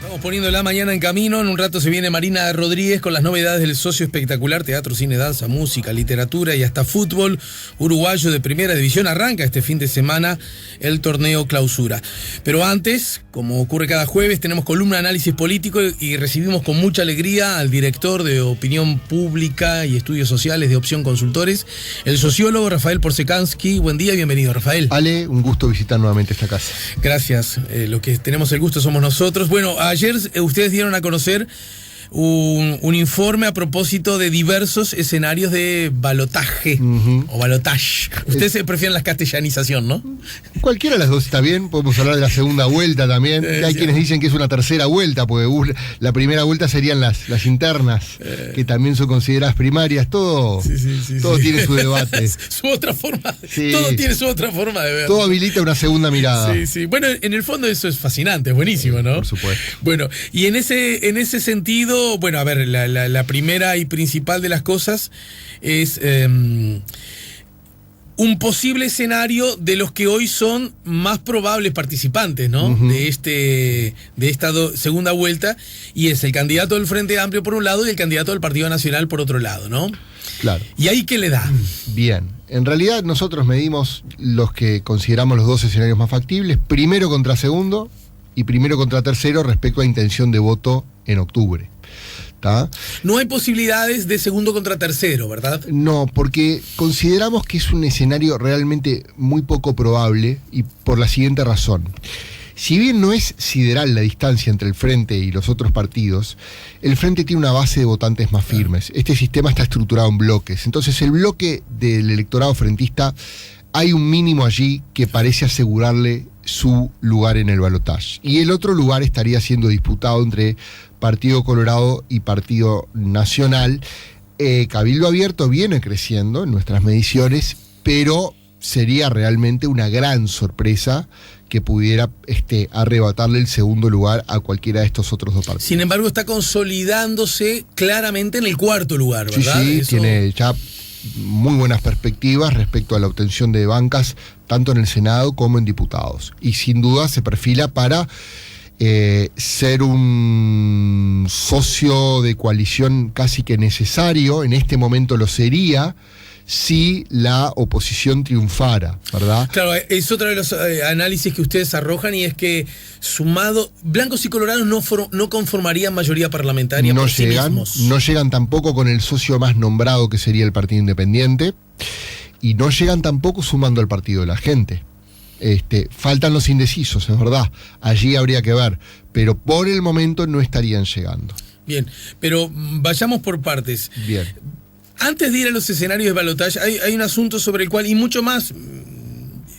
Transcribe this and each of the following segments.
Estamos poniendo la mañana en camino. En un rato se viene Marina Rodríguez con las novedades del socio espectacular: teatro, cine, danza, música, literatura y hasta fútbol uruguayo de primera división. Arranca este fin de semana el torneo Clausura. Pero antes, como ocurre cada jueves, tenemos columna de análisis político y recibimos con mucha alegría al director de Opinión Pública y Estudios Sociales de Opción Consultores, el sociólogo Rafael Porsekansky. Buen día, bienvenido, Rafael. Ale, un gusto visitar nuevamente esta casa. Gracias, los que tenemos el gusto somos nosotros. Bueno, ayer ustedes dieron a conocer un informe a propósito de diversos escenarios de balotaje o balotage. Ustedes se prefieren la castellanización, ¿no? Cualquiera de las dos está bien. Podemos hablar de la segunda vuelta también. Hay quienes dicen que es una tercera vuelta, porque la primera vuelta serían las internas, que también son consideradas primarias. Todo tiene su debate. Su otra forma. Sí. Todo tiene su otra forma de ver. Todo habilita una segunda mirada. Sí. Bueno, en el fondo eso es fascinante, es buenísimo, ¿no? Por supuesto. Bueno, y en ese sentido, bueno, a ver, la primera y principal de las cosas es un posible escenario de los que hoy son más probables participantes, ¿no? De esta segunda vuelta, y es el candidato del Frente Amplio por un lado y el candidato del Partido Nacional por otro lado, ¿no? Claro. ¿Y ahí qué le da? Bien. En realidad nosotros medimos los que consideramos los dos escenarios más factibles: primero contra segundo y primero contra tercero respecto a intención de voto en octubre. ¿Tá? No hay posibilidades de segundo contra tercero, ¿verdad? No, porque consideramos que es un escenario realmente muy poco probable, y por la siguiente razón. Si bien no es sideral la distancia entre el Frente y los otros partidos, el Frente tiene una base de votantes más firmes. Este sistema está estructurado en bloques. Entonces, el bloque del electorado frentista, hay un mínimo allí que parece asegurarle su lugar en el balotaje. Y el otro lugar estaría siendo disputado entre Partido Colorado y Partido Nacional. Cabildo Abierto viene creciendo en nuestras mediciones, pero sería realmente una gran sorpresa que pudiera arrebatarle el segundo lugar a cualquiera de estos otros dos partidos. Sin embargo, está consolidándose claramente en el cuarto lugar, ¿verdad? Sí, tiene ya muy buenas perspectivas respecto a la obtención de bancas, tanto en el Senado como en diputados. Y sin duda se perfila para ser un socio de coalición casi que necesario. En este momento lo sería si la oposición triunfara, ¿verdad? Claro, es otro de los análisis que ustedes arrojan, y es que sumado, blancos y colorados no conformarían mayoría parlamentaria por sí mismos. No llegan tampoco con el socio más nombrado, que sería el Partido Independiente, y no llegan tampoco sumando al Partido de la Gente. Faltan los indecisos, es verdad, allí habría que ver, pero por el momento no estarían llegando. Bien, pero vayamos por partes. Bien. Antes de ir a los escenarios de balotaje, hay un asunto sobre el cual, y mucho más,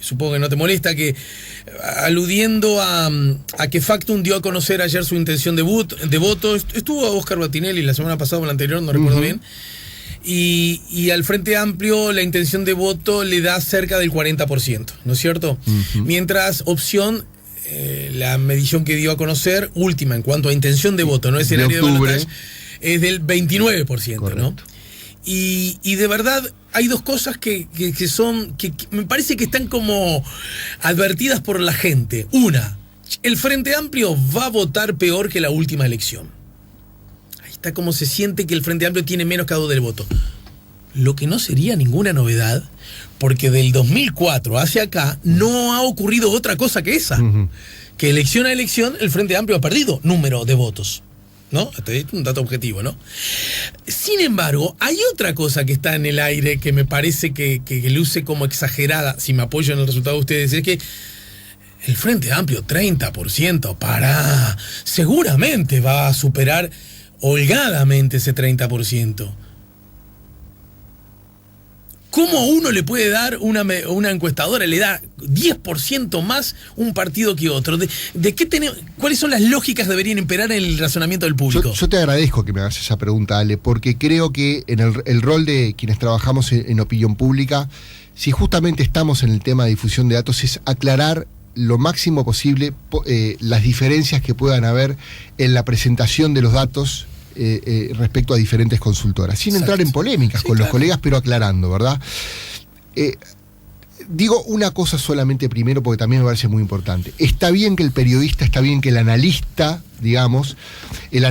supongo que no te molesta, que aludiendo a que Factum dio a conocer ayer su intención de voto, estuvo Oscar Batinelli la semana pasada o la anterior, no recuerdo bien, y al Frente Amplio la intención de voto le da cerca del 40%, ¿no es cierto? Mientras Opción, la medición que dio a conocer, última en cuanto a intención de voto, no escenario de balotaje, es del 29%, correcto, ¿no? Y de verdad hay dos cosas que me parece que están como advertidas por la gente. Una, el Frente Amplio va a votar peor que la última elección. Ahí está como se siente que el Frente Amplio tiene menos caudal del voto. Lo que no sería ninguna novedad, porque del 2004 hacia acá no ha ocurrido otra cosa que esa. Que elección a elección el Frente Amplio ha perdido número de votos, ¿no? Este es un dato objetivo, ¿no? Sin embargo, hay otra cosa que está en el aire que me parece que luce como exagerada, si me apoyo en el resultado de ustedes, es que el Frente Amplio, 30%, seguramente va a superar holgadamente ese 30%. ¿Cómo a uno le puede dar una encuestadora, le da 10% más un partido que otro? ¿Cuáles son las lógicas que deberían imperar en el razonamiento del público? Yo te agradezco que me hagas esa pregunta, Ale, porque creo que en el rol de quienes trabajamos en opinión pública, si justamente estamos en el tema de difusión de datos, es aclarar lo máximo posible las diferencias que puedan haber en la presentación de los datos respecto a diferentes consultoras, sin entrar en polémicas con los colegas, pero aclarando, ¿verdad? digo una cosa solamente primero porque también me parece muy importante. Está bien que el periodista, está bien que el analista, digamos, el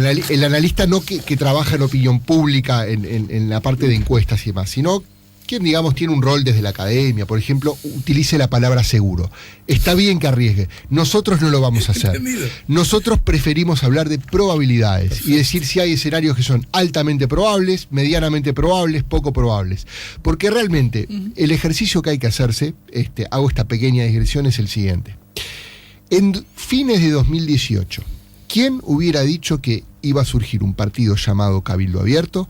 analista no que trabaja en opinión pública en la parte de encuestas y demás, sino quien, digamos, tiene un rol desde la academia, por ejemplo, utilice la palabra seguro. Está bien que arriesgue. Nosotros no lo vamos a hacer. Entendido. Nosotros preferimos hablar de probabilidades. Perfecto. Y decir si hay escenarios que son altamente probables, medianamente probables, poco probables. Porque realmente el ejercicio que hay que hacerse, hago esta pequeña digresión, es el siguiente. En fines de 2018, ¿quién hubiera dicho que iba a surgir un partido llamado Cabildo Abierto,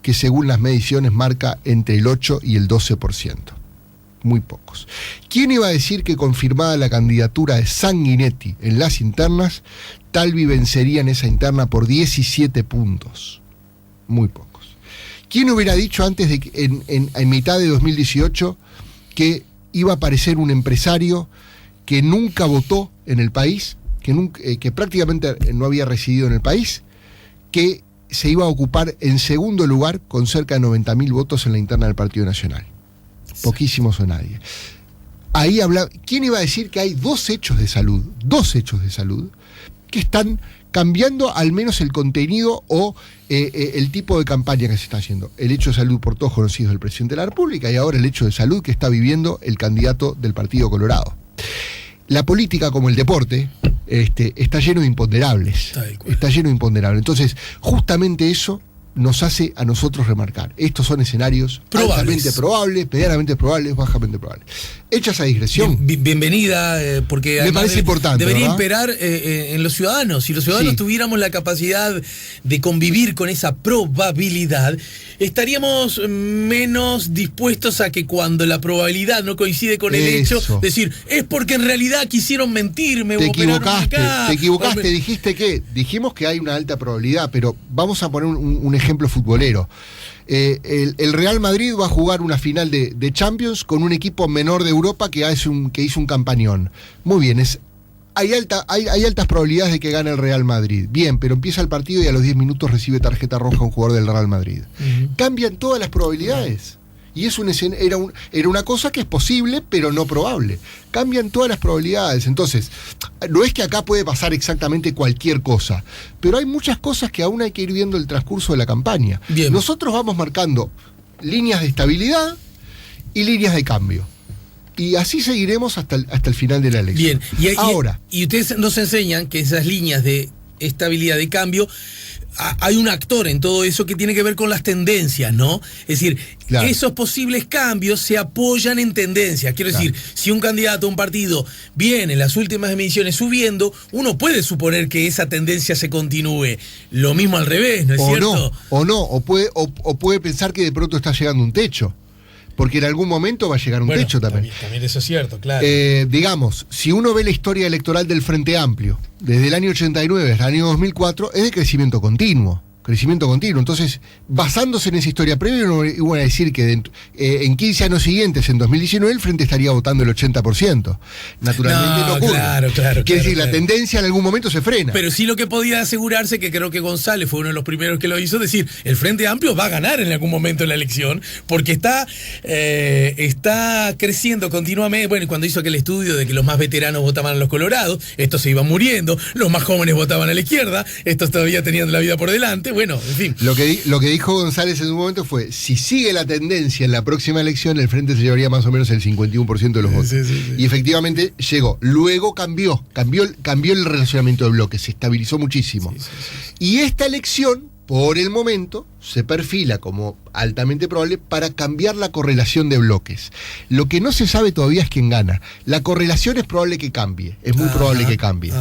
que según las mediciones marca entre el 8 y el 12%? Muy pocos. ¿Quién iba a decir que, confirmada la candidatura de Sanguinetti en las internas, Talvi vencería en esa interna por 17 puntos? Muy pocos. ¿Quién hubiera dicho antes de que en mitad de 2018 que iba a aparecer un empresario que nunca votó en el país, que prácticamente no había residido en el país, que se iba a ocupar en segundo lugar con cerca de 90.000 votos en la interna del Partido Nacional? Poquísimos o nadie. Ahí hablaba. ¿Quién iba a decir que hay dos hechos de salud que están cambiando al menos el contenido o el tipo de campaña que se está haciendo? El hecho de salud por todos conocidos del presidente de la República, y ahora el hecho de salud que está viviendo el candidato del Partido Colorado. La política, como el deporte, está lleno de imponderables. Está lleno de imponderables. Entonces, justamente eso nos hace a nosotros remarcar. Estos son escenarios altamente probables, medianamente probables, bajamente probables. Hecha esa digresión. Bienvenida, porque me parece importante. Debería ¿verdad? imperar en los ciudadanos. Si los ciudadanos tuviéramos la capacidad de convivir con esa probabilidad, estaríamos menos dispuestos a que cuando la probabilidad no coincide con el hecho, decir, es porque en realidad quisieron mentirme. Te equivocaste, dijiste que dijimos que hay una alta probabilidad, pero vamos a poner un ejemplo futbolero. El Real Madrid va a jugar una final de Champions con un equipo menor de Europa que hizo un campañón. Muy bien, hay altas probabilidades de que gane el Real Madrid. Bien, pero empieza el partido y a los 10 minutos recibe tarjeta roja un jugador del Real Madrid. Cambian todas las probabilidades. Y era una cosa que es posible, pero no probable. Cambian todas las probabilidades. Entonces, no es que acá puede pasar exactamente cualquier cosa, pero hay muchas cosas que aún hay que ir viendo el transcurso de la campaña. Bien. Nosotros vamos marcando líneas de estabilidad y líneas de cambio. Y así seguiremos hasta el final de la elección. Bien. Ahora. Y ustedes nos enseñan que esas líneas de estabilidad de cambio, hay un actor en todo eso que tiene que ver con las tendencias, ¿no? Es decir, claro, esos posibles cambios se apoyan en tendencias. Quiero decir, si un candidato a un partido viene en las últimas mediciones subiendo, uno puede suponer que esa tendencia se continúe. Lo mismo al revés, ¿no es cierto? O puede pensar que de pronto está llegando un techo. Porque en algún momento va a llegar un techo también. También eso es cierto, claro. Digamos, si uno ve la historia electoral del Frente Amplio, desde el año 89 hasta el año 2004, es de crecimiento continuo. Entonces, basándose en esa historia previa, uno iba a decir que en 15 años siguientes, en 2019, el Frente estaría votando el 80%. Naturalmente no ocurre. Claro. Quiere decir, la tendencia en algún momento se frena. Pero sí lo que podía asegurarse, que creo que González fue uno de los primeros que lo hizo, decir, el Frente Amplio va a ganar en algún momento en la elección, porque está creciendo continuamente. Bueno, y cuando hizo aquel estudio de que los más veteranos votaban a los colorados, estos se iban muriendo, los más jóvenes votaban a la izquierda, estos todavía tenían la vida por delante. Bueno, en fin. Lo que dijo González en un momento fue, si sigue la tendencia en la próxima elección, el Frente se llevaría más o menos el 51% de los votos. Sí. Y efectivamente llegó. Luego cambió el relacionamiento de bloques, se estabilizó muchísimo. Sí. Y esta elección, por el momento, se perfila como altamente probable para cambiar la correlación de bloques. Lo que no se sabe todavía es quién gana. La correlación es probable que cambie, es muy probable que cambie.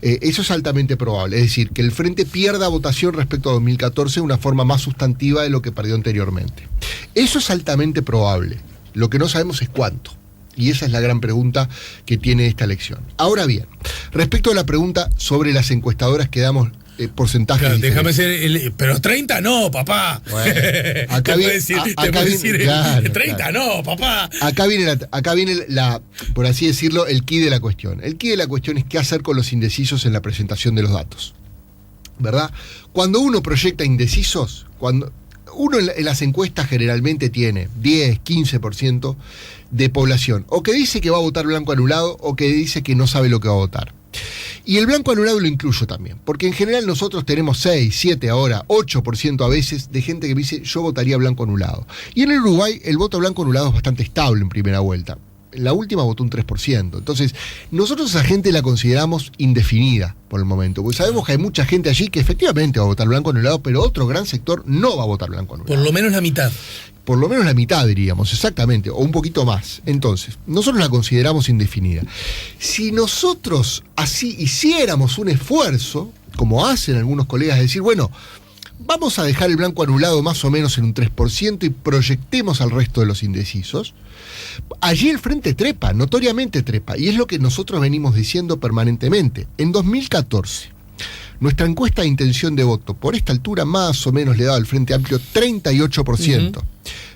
Eso es altamente probable, es decir, que el Frente pierda votación respecto a 2014 de una forma más sustantiva de lo que perdió anteriormente. Eso es altamente probable. Lo que no sabemos es cuánto. Y esa es la gran pregunta que tiene esta elección. Ahora bien, respecto a la pregunta sobre las encuestadoras que damos porcentajes. Claro, déjame ser pero 30 no, papá. Bueno, acá viene 30 no, papá. Acá viene la, por así decirlo, el quid de la cuestión. El quid de la cuestión es qué hacer con los indecisos en la presentación de los datos. ¿Verdad? Cuando uno proyecta indecisos, uno en las encuestas generalmente tiene 10, 15% de población, o que dice que va a votar blanco anulado, o que dice que no sabe lo que va a votar. Y el blanco anulado lo incluyo también, porque en general nosotros tenemos 6, 7 ahora, 8% a veces de gente que me dice yo votaría blanco anulado. Y en el Uruguay el voto blanco anulado es bastante estable en primera vuelta. En la última votó un 3%. Entonces, nosotros a esa gente la consideramos indefinida por el momento, porque sabemos que hay mucha gente allí que efectivamente va a votar blanco anulado, pero otro gran sector no va a votar blanco anulado. Por lo menos la mitad. Por lo menos la mitad, diríamos, exactamente, o un poquito más. Entonces, nosotros la consideramos indefinida. Si nosotros así hiciéramos un esfuerzo, como hacen algunos colegas, de decir, bueno, vamos a dejar el blanco anulado más o menos en un 3% y proyectemos al resto de los indecisos, allí el frente trepa, notoriamente trepa, y es lo que nosotros venimos diciendo permanentemente. En 2014, nuestra encuesta de intención de voto, por esta altura más o menos le daba al Frente Amplio 38%,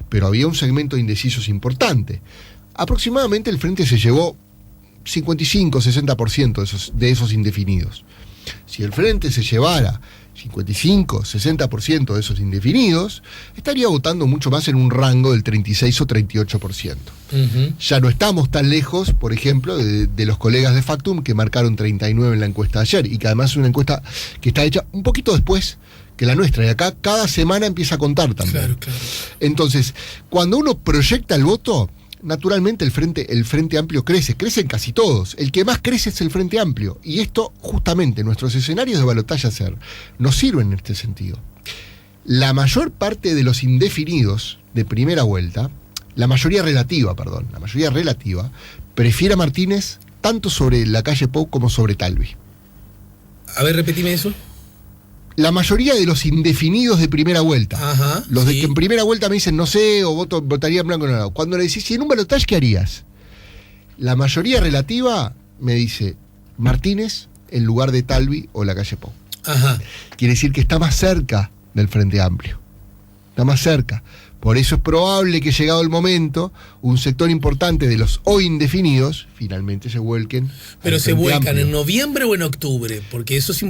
pero había un segmento de indecisos importante. Aproximadamente el Frente se llevó 55-60% de esos indefinidos. Si el Frente se llevara 55-60% de esos indefinidos, estaría votando mucho más en un rango del 36 o 38%. Ya no estamos tan lejos, por ejemplo, de los colegas de Factum que marcaron 39 en la encuesta de ayer, y que además es una encuesta que está hecha un poquito después que la nuestra, y acá cada semana empieza a contar también. Claro. Entonces, cuando uno proyecta el voto, naturalmente el Frente Amplio crece en casi todos. El que más crece es el Frente Amplio. Y esto, justamente, nuestros escenarios de balotaje ayer nos sirven en este sentido. La mayor parte de los indefinidos de primera vuelta, la mayoría relativa, prefiere a Martínez tanto sobre la calle Pou como sobre Talvi. A ver, repetime eso. La mayoría de los indefinidos de primera vuelta, los de que en primera vuelta me dicen no sé, o votaría en blanco o no. Cuando le decís, ¿y en un balotaje qué harías? La mayoría relativa me dice Martínez en lugar de Talvi o la calle Pou. Quiere decir que está más cerca del Frente Amplio. Está más cerca. Por eso es probable que, llegado el momento, un sector importante de los hoy indefinidos finalmente se vuelquen. Pero se vuelcan en noviembre o en octubre, porque eso es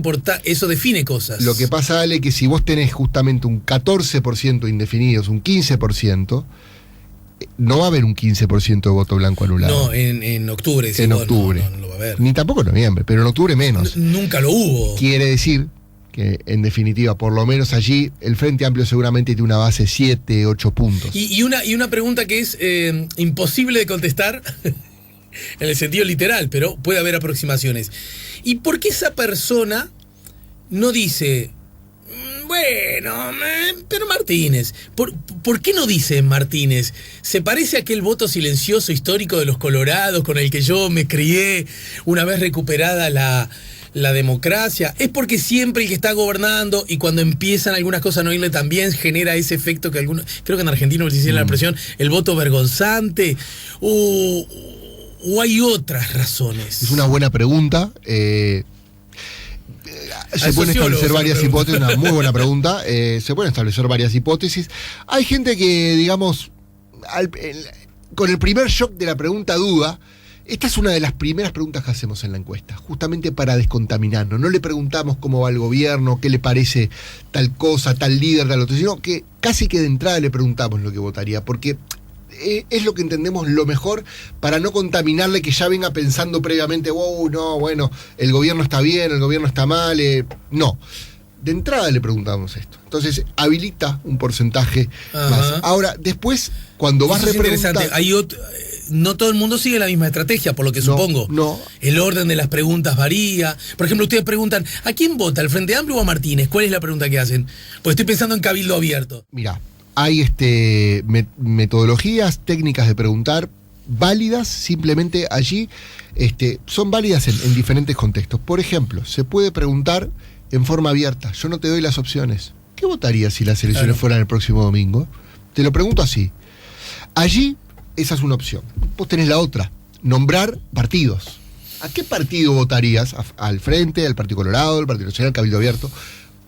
eso define cosas. Lo que pasa, Ale, que si vos tenés justamente un 14% de indefinidos, un 15%, no va a haber un 15% de voto blanco anulado. No, en octubre. En octubre. No lo va a haber. Ni tampoco en noviembre, pero en octubre menos. Nunca lo hubo. Quiere decir que en definitiva, por lo menos allí, el Frente Amplio seguramente tiene una base 7, 8 puntos. Y una pregunta que es imposible de contestar, en el sentido literal, pero puede haber aproximaciones. ¿Y por qué esa persona no dice, bueno, pero Martínez? ¿Por qué no dice Martínez? ¿Se parece a aquel voto silencioso histórico de los Colorados con el que yo me crié una vez recuperada la democracia? ¿Es porque siempre el que está gobernando y cuando empiezan algunas cosas a no irle tan bien genera ese efecto que algunos, creo que en Argentina se hicieron la expresión, el voto vergonzante? ¿O hay otras razones? Es una buena pregunta. Se pueden establecer varias hipótesis, una muy buena pregunta. Se pueden establecer varias hipótesis. Hay gente que, digamos, con el primer shock de la pregunta duda. Esta es una de las primeras preguntas que hacemos en la encuesta, justamente para descontaminarnos. No le preguntamos cómo va el gobierno, qué le parece tal cosa, tal líder, tal otro, sino que casi que de entrada le preguntamos lo que votaría, porque es lo que entendemos lo mejor para no contaminarle, que ya venga pensando previamente, no, bueno, el gobierno está bien, el gobierno está mal. No. De entrada le preguntamos esto. Entonces, habilita un porcentaje más. Ahora, después, cuando vas repreguntando... No todo el mundo sigue la misma estrategia, por lo que supongo. No. El orden de las preguntas varía. Por ejemplo, ustedes preguntan, ¿a quién vota? ¿Al Frente Amplio o a Martínez? ¿Cuál es la pregunta que hacen? Pues estoy pensando en cabildo abierto. Mira, hay metodologías, técnicas de preguntar válidas, simplemente allí son válidas en diferentes contextos. Por ejemplo, se puede preguntar en forma abierta. Yo no te doy las opciones. ¿Qué votarías si las elecciones fueran el próximo domingo? Te lo pregunto así. Allí, esa es una opción. Vos tenés la otra, nombrar partidos. ¿A qué partido votarías? ¿Al Frente, al Partido Colorado, al Partido Nacional, al Cabildo Abierto?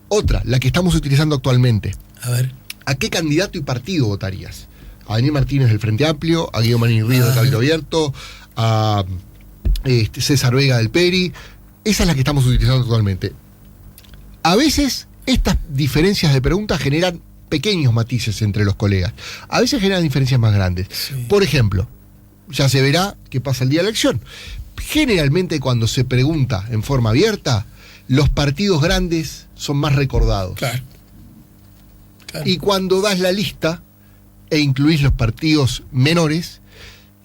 Otra, la que estamos utilizando actualmente. A ver. ¿A qué candidato y partido votarías? A Daniel Martínez del Frente Amplio, a Guido Manín Ríos del Cabildo Abierto, a César Vega del Peri. Esa es la que estamos utilizando actualmente. A veces estas diferencias de preguntas generan pequeños matices entre los colegas. A veces generan diferencias más grandes. Sí. Por ejemplo, ya se verá qué pasa el día de la elección. Generalmente cuando se pregunta en forma abierta, los partidos grandes son más recordados. Claro. Claro. Y cuando das la lista e incluís los partidos menores,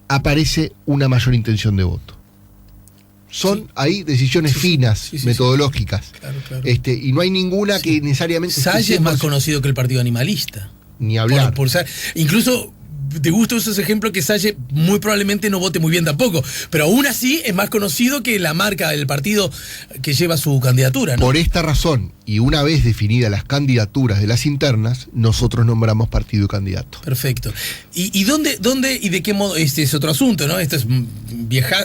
aparece una mayor intención de voto. Son Sí. ahí decisiones finas, Sí, sí, metodológicas. Claro, claro. Y no hay ninguna que necesariamente... esté Salle es más 100% conocido que el Partido Animalista. Ni hablar. Incluso te gusta esos ejemplos que Salle muy probablemente no vote muy bien tampoco, pero aún así es más conocido que la marca del partido que lleva su candidatura, ¿no? Por esta razón, y una vez definidas las candidaturas de las internas, nosotros nombramos partido y candidato. Perfecto. ¿Y dónde y de qué modo? Este es otro asunto, ¿no? Este es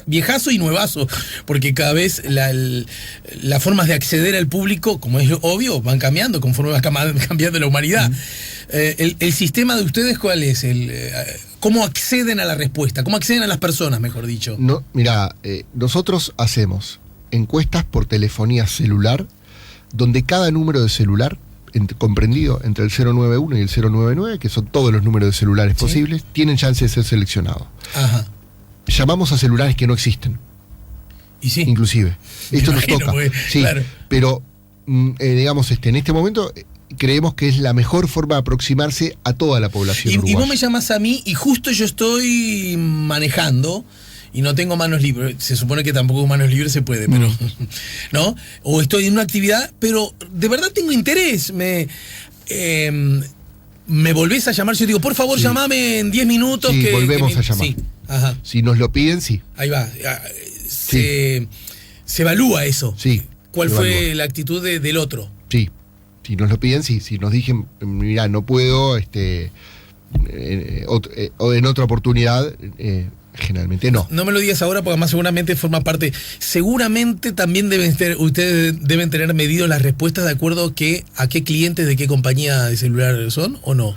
viejazo y nuevazo, porque cada vez las formas de acceder al público, como es obvio, van cambiando conforme va cambiando la humanidad. El sistema de ustedes, ¿cuál es? ¿Cómo acceden a la respuesta? ¿Cómo acceden a las personas, mejor dicho? No, mira, nosotros hacemos encuestas por telefonía celular, donde cada número de celular, comprendido entre el 091 y el 099, que son todos los números de celulares Sí. posibles, tienen chance de ser seleccionados. Ajá. Llamamos a celulares que no existen, Y sí. inclusive. Me Esto nos imagino, toca. porque, Sí, claro. pero digamos, en este momento creemos que es la mejor forma de aproximarse a toda la población Y uruguaya. vos me llamas a mí y justo yo estoy manejando y no tengo manos libres. Se supone que tampoco con manos libres se puede, pero ¿no? O estoy en una actividad, pero de verdad tengo interés. Me volvés a llamar, yo digo, por favor, Sí. llamame en 10 minutos. Sí, volvemos a llamar. Sí, ajá, Si nos lo piden, sí. ahí va. Se evalúa eso. Sí. ¿Cuál se fue evalúa. la actitud del otro? Sí. Si nos lo piden, sí. Si nos dicen, mira, no puedo, o en otra oportunidad, generalmente no. No me lo digas ahora porque además seguramente forma parte. Seguramente también ustedes deben tener medido las respuestas de acuerdo a qué clientes de qué compañía de celular son o no.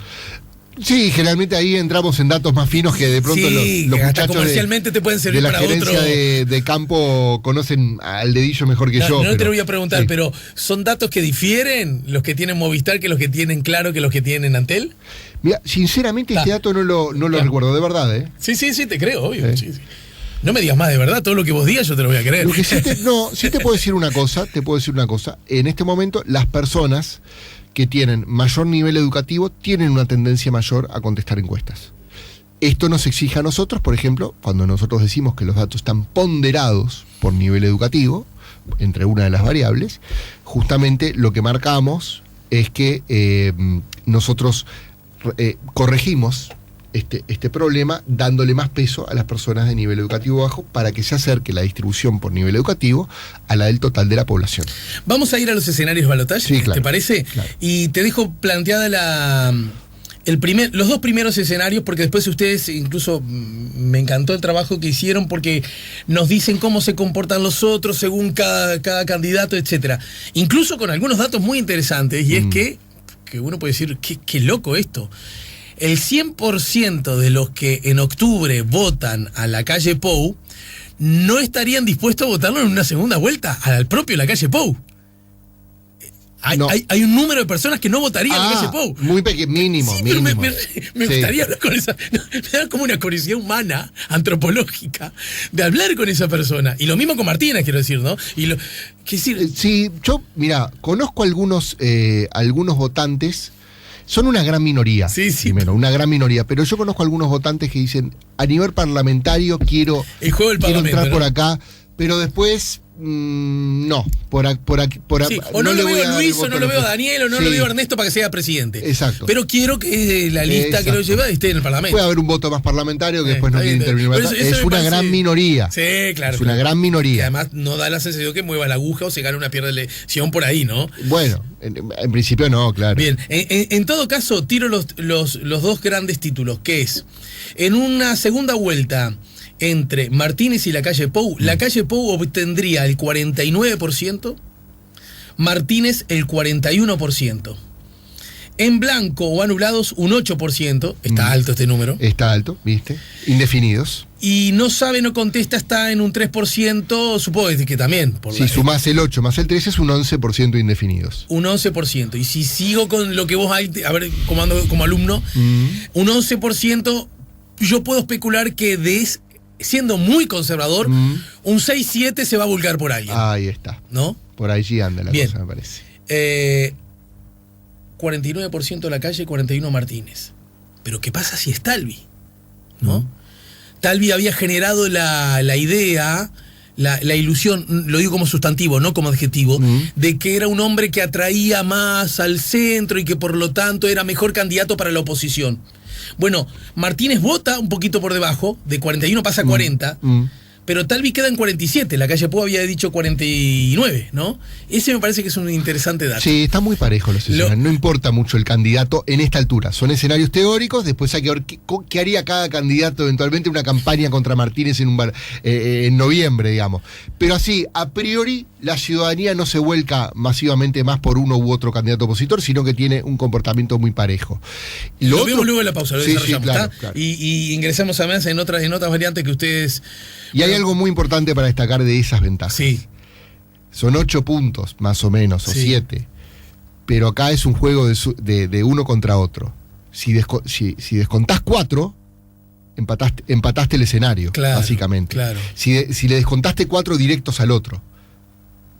Sí, generalmente ahí entramos en datos más finos que de pronto Sí, los que hasta muchachos comercialmente te pueden de servir la para gerencia otro. de campo conocen al dedillo mejor que yo. No te pero- lo voy a preguntar, sí. pero ¿son datos que difieren los que tienen Movistar que los que tienen Claro que los que tienen Antel? Mira, sinceramente este dato no lo Claro. recuerdo, de verdad, ¿eh? Sí, te creo, obvio. Sí. Sí. No me digas más de verdad, todo lo que vos digas yo te lo voy a creer. Lo que sí te puedo decir una cosa, En este momento, las personas que tienen mayor nivel educativo tienen una tendencia mayor a contestar encuestas. Esto nos exige a nosotros, por ejemplo, cuando nosotros decimos que los datos están ponderados por nivel educativo, entre una de las variables, justamente lo que marcamos es que nosotros corregimos este problema dándole más peso a las personas de nivel educativo bajo para que se acerque la distribución por nivel educativo a la del total de la población. Vamos a ir a los escenarios de balotaje, Sí, claro, ¿te parece? claro. Y te dejo planteada los dos primeros escenarios, porque después ustedes, incluso me encantó el trabajo que hicieron, porque nos dicen cómo se comportan los otros según cada candidato, etcétera. Incluso con algunos datos muy interesantes, y es que uno puede decir, qué loco esto. El 100% de los que en octubre votan a la calle Pou no estarían dispuestos a votarlo en una segunda vuelta al propio la calle Pou. No. Hay un número de personas que no votarían a la calle Pou. Muy mínimo, Sí, pero mínimo. me Sí. gustaría hablar con esa. Me da como una curiosidad humana, antropológica, de hablar con esa persona. Y lo mismo con Martínez, quiero decir, ¿no? Sí, yo, mira, conozco algunos votantes, son una gran minoría, Sí. primero, una gran minoría, pero yo conozco algunos votantes que dicen, a nivel parlamentario quiero El juego del entrar Parlamento, ¿no? por acá, pero después, no, por aquí, Sí, o no le lo voy veo a a dar el Luis, o voto no a lo los veo a que- Daniel, o no Sí. lo veo a Ernesto para que sea presidente. Exacto. Pero quiero que la lista que lo Exacto. lleva esté en el Parlamento. Puede haber un voto más parlamentario que después no está quiere bien, intervenir. pero más. eso Es me una parece- gran minoría. Sí, claro. Es una gran Que minoría. además no da la sensación que mueva la aguja o se gana una pierde de elección por ahí, ¿no? Bueno, en principio no, claro. Bien, en todo caso, tiro los dos grandes títulos, que es, en una segunda vuelta entre Martínez y la calle Pou, la calle Pou obtendría el 49%, Martínez el 41%. En blanco o anulados un 8%, está alto este número. Está alto, ¿viste? Indefinidos. Y no sabe, no contesta, está en un 3%, supongo que también. Si sumás el 8 más el 13 es un 11% indefinidos. Un 11%. Y si sigo con lo que vos hay, a ver, como alumno, un 11%, yo puedo especular que siendo muy conservador, un 6-7 se va a vulgar por alguien. Ahí está. ¿No? Por allí anda la Bien. cosa, me parece. 49% la Calle, 41% Martínez. Pero ¿qué pasa si es Talvi? ¿No? Talvi había generado la idea, la ilusión, lo digo como sustantivo, no como adjetivo, de que era un hombre que atraía más al centro y que por lo tanto era mejor candidato para la oposición. Bueno, Martínez vota un poquito por debajo, de 41 pasa a 40, pero Talvi queda en 47, la Calle Pou había dicho 49, ¿no? Ese me parece que es un interesante dato. Sí, está muy parejo los escenarios, no importa mucho el candidato en esta altura, son escenarios teóricos, después hay que ver qué haría cada candidato eventualmente una campaña contra Martínez en noviembre, digamos. Pero así, a priori, la ciudadanía no se vuelca masivamente más por uno u otro candidato opositor, sino que tiene un comportamiento muy parejo. Lo vemos luego en la pausa, lo desarrollamos, claro, ¿está? Claro. Y ingresamos además en otras variantes que ustedes... Y hay algo muy importante para destacar de esas ventajas. Sí. Son 8 puntos, más o menos, o 7. Pero acá es un juego de uno contra otro. Si descontás 4, empataste el escenario, claro, básicamente. Claro. Si le descontaste 4 directos al otro,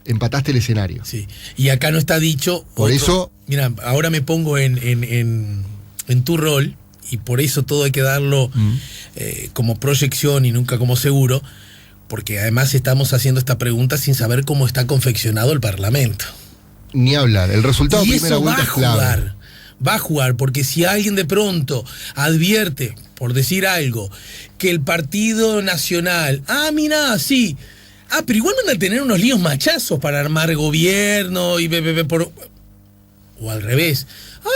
empataste el escenario. Sí. Y acá no está dicho... Por eso... Mira, ahora me pongo en tu rol, y por eso todo hay que darlo como proyección y nunca como seguro, porque además estamos haciendo esta pregunta sin saber cómo está confeccionado el Parlamento. Ni hablar, el resultado de y primera eso vuelta es clave. Va a jugar, porque si alguien de pronto advierte, por decir algo, que el Partido Nacional, mira, sí, pero igual van a tener unos líos machazos para armar gobierno y o al revés.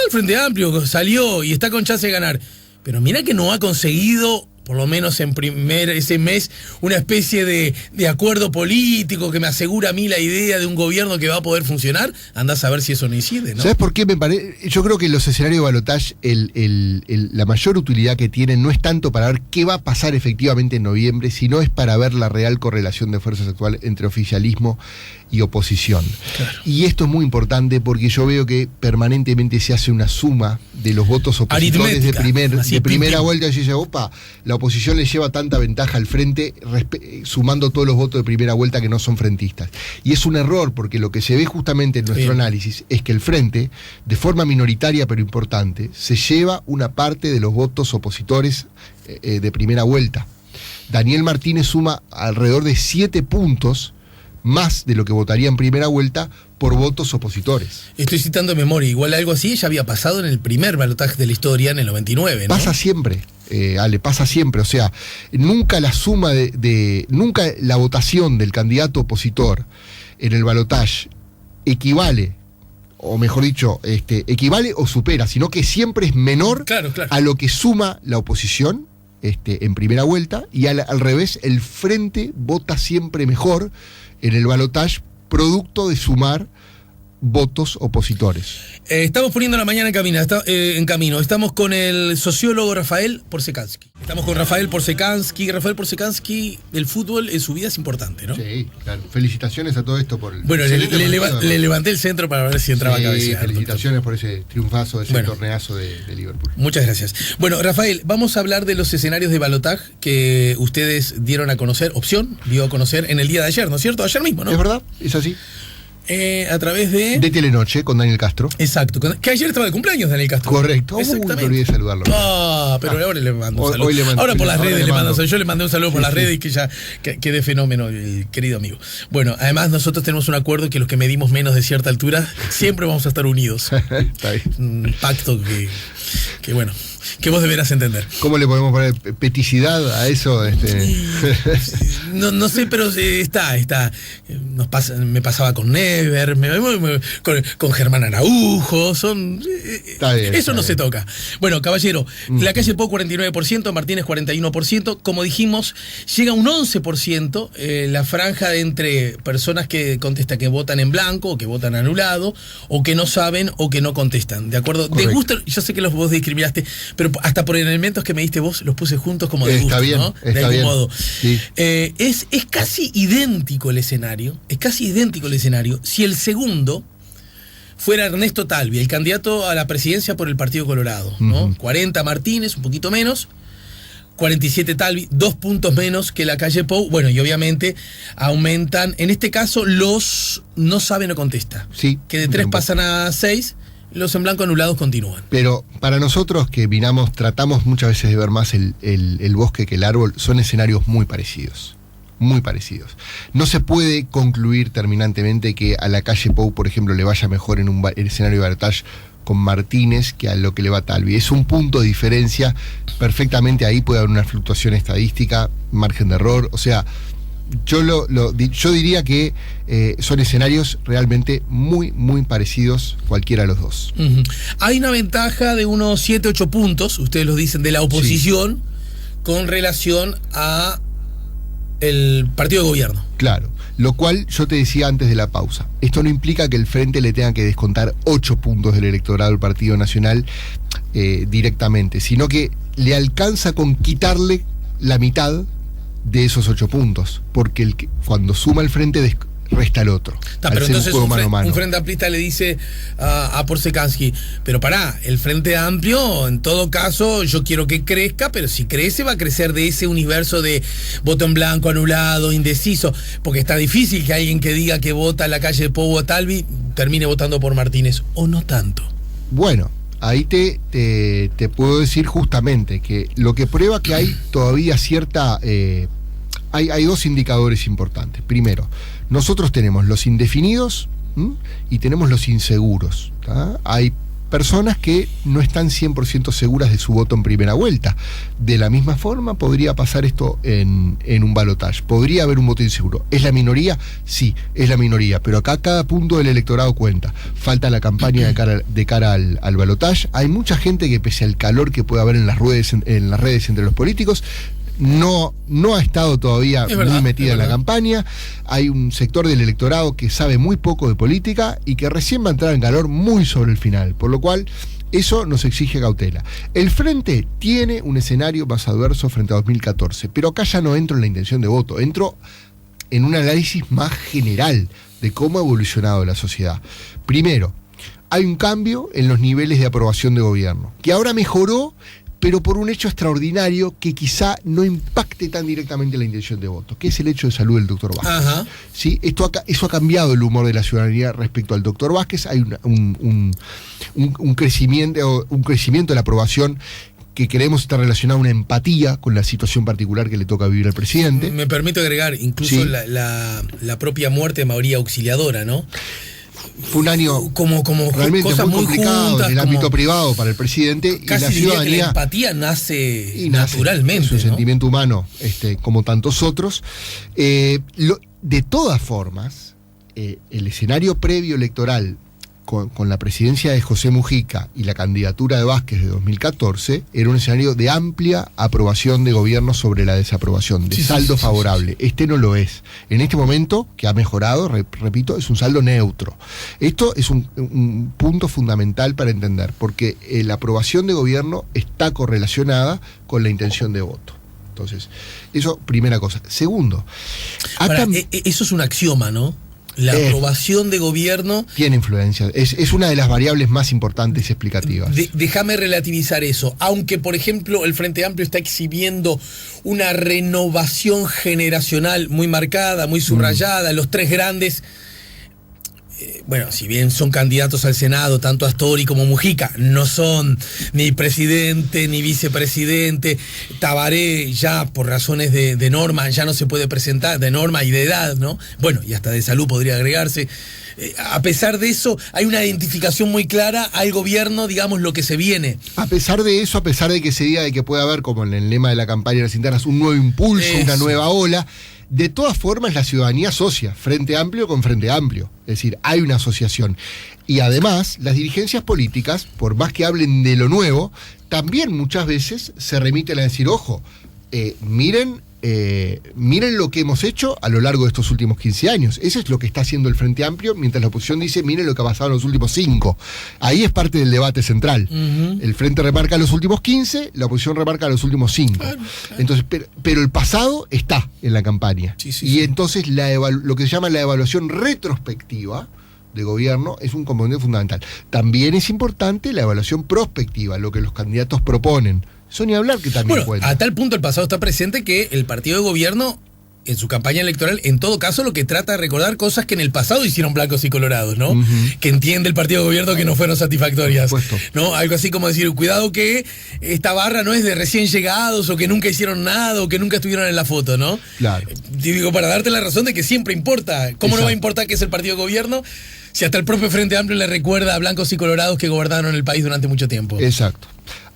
El Frente Amplio salió y está con chance de ganar. Pero mira que no ha conseguido, por lo menos en ese mes, una especie de acuerdo político que me asegura a mí la idea de un gobierno que va a poder funcionar. Andás a ver si eso no incide, ¿no? ¿Sabes por qué me parece? Yo creo que los escenarios de balotaje, la mayor utilidad que tienen no es tanto para ver qué va a pasar efectivamente en noviembre, sino es para ver la real correlación de fuerzas actual entre oficialismo y oposición. Claro. Y esto es muy importante porque yo veo que permanentemente se hace una suma de los votos opositores de primera vuelta, y dice, opa, la oposición le lleva tanta ventaja al frente sumando todos los votos de primera vuelta que no son frentistas. Y es un error porque lo que se ve justamente en nuestro análisis es que el frente, de forma minoritaria pero importante, se lleva una parte de los votos opositores de primera vuelta. Daniel Martínez suma alrededor de 7 puntos más de lo que votaría en primera vuelta por votos opositores. Estoy citando de memoria, igual algo así ya había pasado en el primer balotaje de la historia en el 99, ¿no? Pasa siempre, Ale, pasa siempre. O sea, nunca la suma nunca la votación del candidato opositor en el balotaje equivale, o mejor dicho, equivale o supera, sino que siempre es menor a lo que suma la oposición en primera vuelta, y al revés, el frente vota siempre mejor en el balotaje, producto de sumar votos opositores. Estamos poniendo la mañana en camino. Estamos con el sociólogo Rafael Porsekansky. Estamos con Rafael Porsekansky. Rafael Porsekansky, el fútbol en su vida es importante, ¿no? Sí, claro. Felicitaciones a todo esto por el... Bueno, le levanté el centro para ver si entraba a cabecear. Felicitaciones por ese triunfazo, ese torneazo de Liverpool. Muchas gracias. Bueno, Rafael, vamos a hablar de los escenarios de balotaje que ustedes dieron a conocer, dio a conocer en el día de ayer, ¿no es cierto? Ayer mismo, ¿no? Es verdad, es así. A través de Telenoche con Daniel Castro. Exacto, que ayer estaba de cumpleaños Daniel Castro. Correcto. Me olvidé de saludarlo. Pero ahora le mando un saludo. Ahora por las redes le mando un saludo. Yo le mandé un saludo por las redes y que ya quede fenómeno, el querido amigo. Bueno, además nosotros tenemos un acuerdo que los que medimos menos de cierta altura siempre vamos a estar unidos. Está bien. Un pacto que bueno, que vos deberás entender. ¿Cómo le podemos poner peticidad a eso? No sé, pero está. Me pasaba con Never, con Germán Araujo, está bien, eso no bien. se toca. Bueno, caballero, la Calle Pou 49%, Martínez 41%, como dijimos, llega un 11% la franja entre personas que contestan que votan en blanco, o que votan anulado, o que no saben, o que no contestan, ¿de acuerdo? Correcto. Yo sé que vos discriminaste, pero hasta por elementos que me diste vos, los puse juntos como de gusto, bien, ¿no? Está de algún bien. modo. Sí. Es casi idéntico el escenario, si el segundo fuera Ernesto Talvi, el candidato a la presidencia por el Partido Colorado, ¿no? 40 Martínez, un poquito menos, 47 Talvi, 2 puntos menos que la calle Pou. Bueno, y obviamente aumentan, en este caso, los no sabe, no contesta. Sí, que de 3 pasan a 6, los en blanco anulados continúan. Pero para nosotros que tratamos muchas veces de ver más el bosque que el árbol, son escenarios muy parecidos. Muy parecidos. No se puede concluir terminantemente que a la calle Pou, por ejemplo, le vaya mejor en el escenario de balotaje con Martínez que a lo que le va a Talvi. Es un punto de diferencia, perfectamente ahí puede haber una fluctuación estadística, margen de error, o sea, yo diría que son escenarios realmente muy, muy parecidos cualquiera de los dos. Hay una ventaja de unos 7, 8 puntos, ustedes lo dicen, de la oposición con relación a el partido de gobierno. Claro, lo cual yo te decía antes de la pausa. Esto no implica que el Frente le tenga que descontar 8 puntos del electorado del Partido Nacional directamente, sino que le alcanza con quitarle la mitad de esos 8 puntos, porque cuando suma el Frente resta el otro. Pero entonces un Frente Amplista le dice a Porsekansky, pero pará, el Frente Amplio, en todo caso, yo quiero que crezca, pero si crece, va a crecer de ese universo de voto en blanco, anulado, indeciso, porque está difícil que alguien que diga que vota en la calle Pou o Talvi termine votando por Martínez, o no tanto. Bueno, ahí te puedo decir justamente que lo que prueba que hay todavía cierta... Hay 2 indicadores importantes. Primero, nosotros tenemos los indefinidos y tenemos los inseguros. ¿tá? Hay personas que no están 100% seguras de su voto en primera vuelta. De la misma forma podría pasar esto en un balotaje. Podría haber un voto inseguro. ¿Es la minoría? Sí, es la minoría. Pero acá cada punto del electorado cuenta. Falta la campaña de cara al balotaje. Hay mucha gente que, pese al calor que puede haber en las redes entre los políticos, no ha estado todavía muy metida en la campaña. Hay un sector del electorado que sabe muy poco de política y que recién va a entrar en calor muy sobre el final, por lo cual eso nos exige cautela. El Frente tiene un escenario más adverso frente a 2014, pero acá ya no entro en la intención de voto, entro en un análisis más general de cómo ha evolucionado la sociedad. Primero, hay un cambio en los niveles de aprobación de gobierno, que ahora mejoró, pero por un hecho extraordinario que quizá no impacte tan directamente la intención de voto, que es el hecho de salud del doctor Vázquez. ¿Sí? Eso ha cambiado el humor de la ciudadanía respecto al doctor Vázquez. Hay un crecimiento de la aprobación que creemos está relacionado a una empatía con la situación particular que le toca vivir al presidente. Me permito agregar, incluso la propia muerte de Mayoría Auxiliadora, ¿no? Fue un año como realmente cosas muy complicado juntas, en el ámbito privado para el presidente, casi y la ciudadanía. Que la empatía nace naturalmente. Es un sentimiento humano, como tantos otros. De todas formas, el escenario previo electoral con la presidencia de José Mujica y la candidatura de Vázquez de 2014 era un escenario de amplia aprobación de gobierno sobre la desaprobación, de saldo favorable. Este no lo es. En este momento, que ha mejorado, repito, es un saldo neutro. Esto es un punto fundamental para entender, porque la aprobación de gobierno está correlacionada con la intención de voto. Entonces, eso, primera cosa. Segundo, eso es un axioma, ¿no? La aprobación de gobierno tiene influencia, es una de las variables más importantes explicativas. Déjame relativizar eso. Aunque, por ejemplo, el Frente Amplio está exhibiendo una renovación generacional muy marcada, muy subrayada, los 3 grandes, bueno, si bien son candidatos al Senado, tanto Astori como Mujica, no son ni presidente ni vicepresidente. Tabaré ya por razones de norma ya no se puede presentar, de norma y de edad, ¿no? Bueno, y hasta de salud podría agregarse. A pesar de eso, hay una identificación muy clara al gobierno, digamos, lo que se viene. A pesar de eso, a pesar de que se diga de que puede haber, como en el lema de la campaña de las internas, un nuevo impulso, una nueva ola, de todas formas la ciudadanía asocia Frente Amplio con Frente Amplio. Es decir, hay una asociación. Y además, las dirigencias políticas, por más que hablen de lo nuevo, también muchas veces se remiten a decir, ojo, miren miren lo que hemos hecho a lo largo de estos últimos 15 años. Eso es lo que está haciendo el Frente Amplio, mientras la oposición dice, miren lo que ha pasado en los últimos 5. Ahí es parte del debate central. El Frente remarca los últimos 15, la oposición remarca los últimos 5. Claro. Entonces, pero el pasado está en la campaña. Sí. Entonces lo que se llama la evaluación retrospectiva de gobierno es un componente fundamental. También es importante la evaluación prospectiva, lo que los candidatos proponen. Eso ni hablar que también cuenta. A tal punto el pasado está presente que el partido de gobierno, en su campaña electoral, en todo caso, lo que trata de recordar cosas que en el pasado hicieron blancos y colorados, ¿no? Que entiende el partido de gobierno que no fueron satisfactorias, ¿no? Algo así como decir, cuidado que esta barra no es de recién llegados, o que nunca hicieron nada, o que nunca estuvieron en la foto, ¿no? Claro. Digo, para darte la razón de que siempre importa. ¿Cómo no va a importar que es el partido de gobierno si hasta el propio Frente Amplio le recuerda a blancos y colorados que gobernaron el país durante mucho tiempo? Exacto.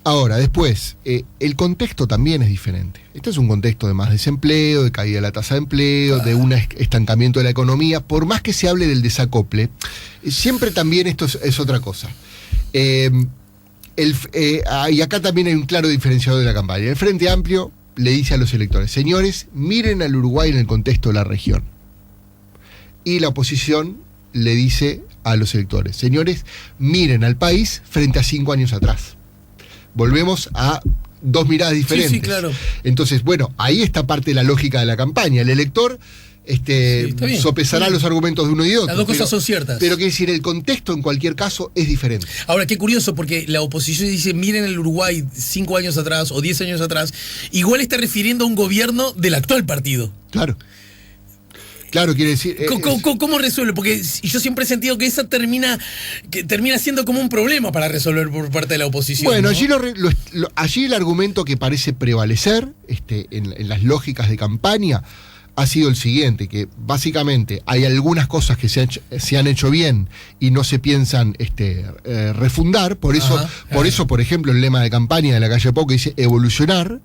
Ahora, después, el contexto también es diferente. Este es un contexto de más desempleo, de caída de la tasa de empleo, de un estancamiento de la economía. Por más que se hable del desacople, siempre también esto es otra cosa. Y acá también hay un claro diferenciador de la campaña. El Frente Amplio le dice a los electores, señores, miren al Uruguay en el contexto de la región. Y la oposición le dice a los electores, señores, miren al país frente a 5 años atrás. Volvemos a dos miradas diferentes. Sí, claro. Entonces, bueno, ahí está parte de la lógica de la campaña. El elector sopesará los argumentos de uno y de otro. Las dos cosas son ciertas. Pero quiere decir, el contexto en cualquier caso es diferente. Ahora, qué curioso, porque la oposición dice, miren el Uruguay 5 años atrás o 10 años atrás, igual está refiriendo a un gobierno del actual partido. Claro. Claro, quiere decir... ¿Cómo resuelve? Porque yo siempre he sentido que esa termina siendo como un problema para resolver por parte de la oposición. Bueno, ¿no? allí el argumento que parece prevalecer en las lógicas de campaña ha sido el siguiente, que básicamente hay algunas cosas que se han hecho bien y no se piensan refundar, por eso, por ejemplo, el lema de campaña de la calle Pou dice evolucionar.